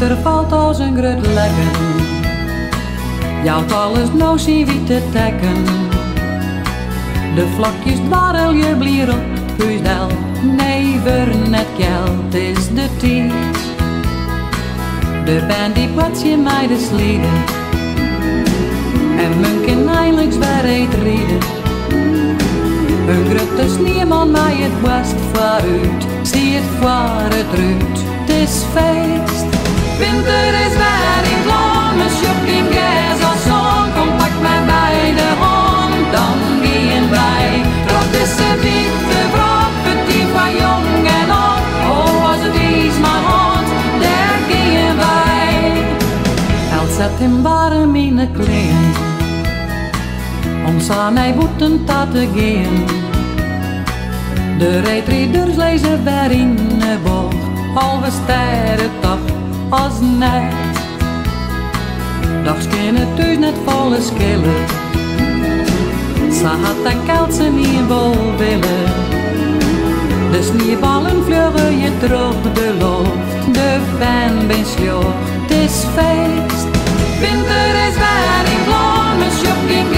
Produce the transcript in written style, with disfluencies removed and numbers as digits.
winter valt als een grut lekken. Jouwt alles nou zien witte tekken. De vlakjes dwarrel je blier op huisdel. Nee, weer net geld is de tijd. De band die platsje mij de slieden. En men kan eindelijk weer eet rieden. Een grote sneeuwman mij het best vooruit. Zie het voor het ruit, het is feest. Winter is weer in het land, mijn shopping gas als zon. Kom pak mij bij de hand, dan gaan wij. Rot is het witte vrouw, petit van jong en oud. Oh, als het is mijn hand, daar gaan wij. El zet hem warm in de kleren, om samen boeten te gaan. De rijtrieders lezen weer in de bocht, halve sterren toch als net. Dags kunnen thuis net volle skillen, ze had de koud ze niet wel willen. De sneeuwballen vliegen je terug de lucht, de fan ben sloeg, het is feest. Winter is weer in vlam, mijn shopping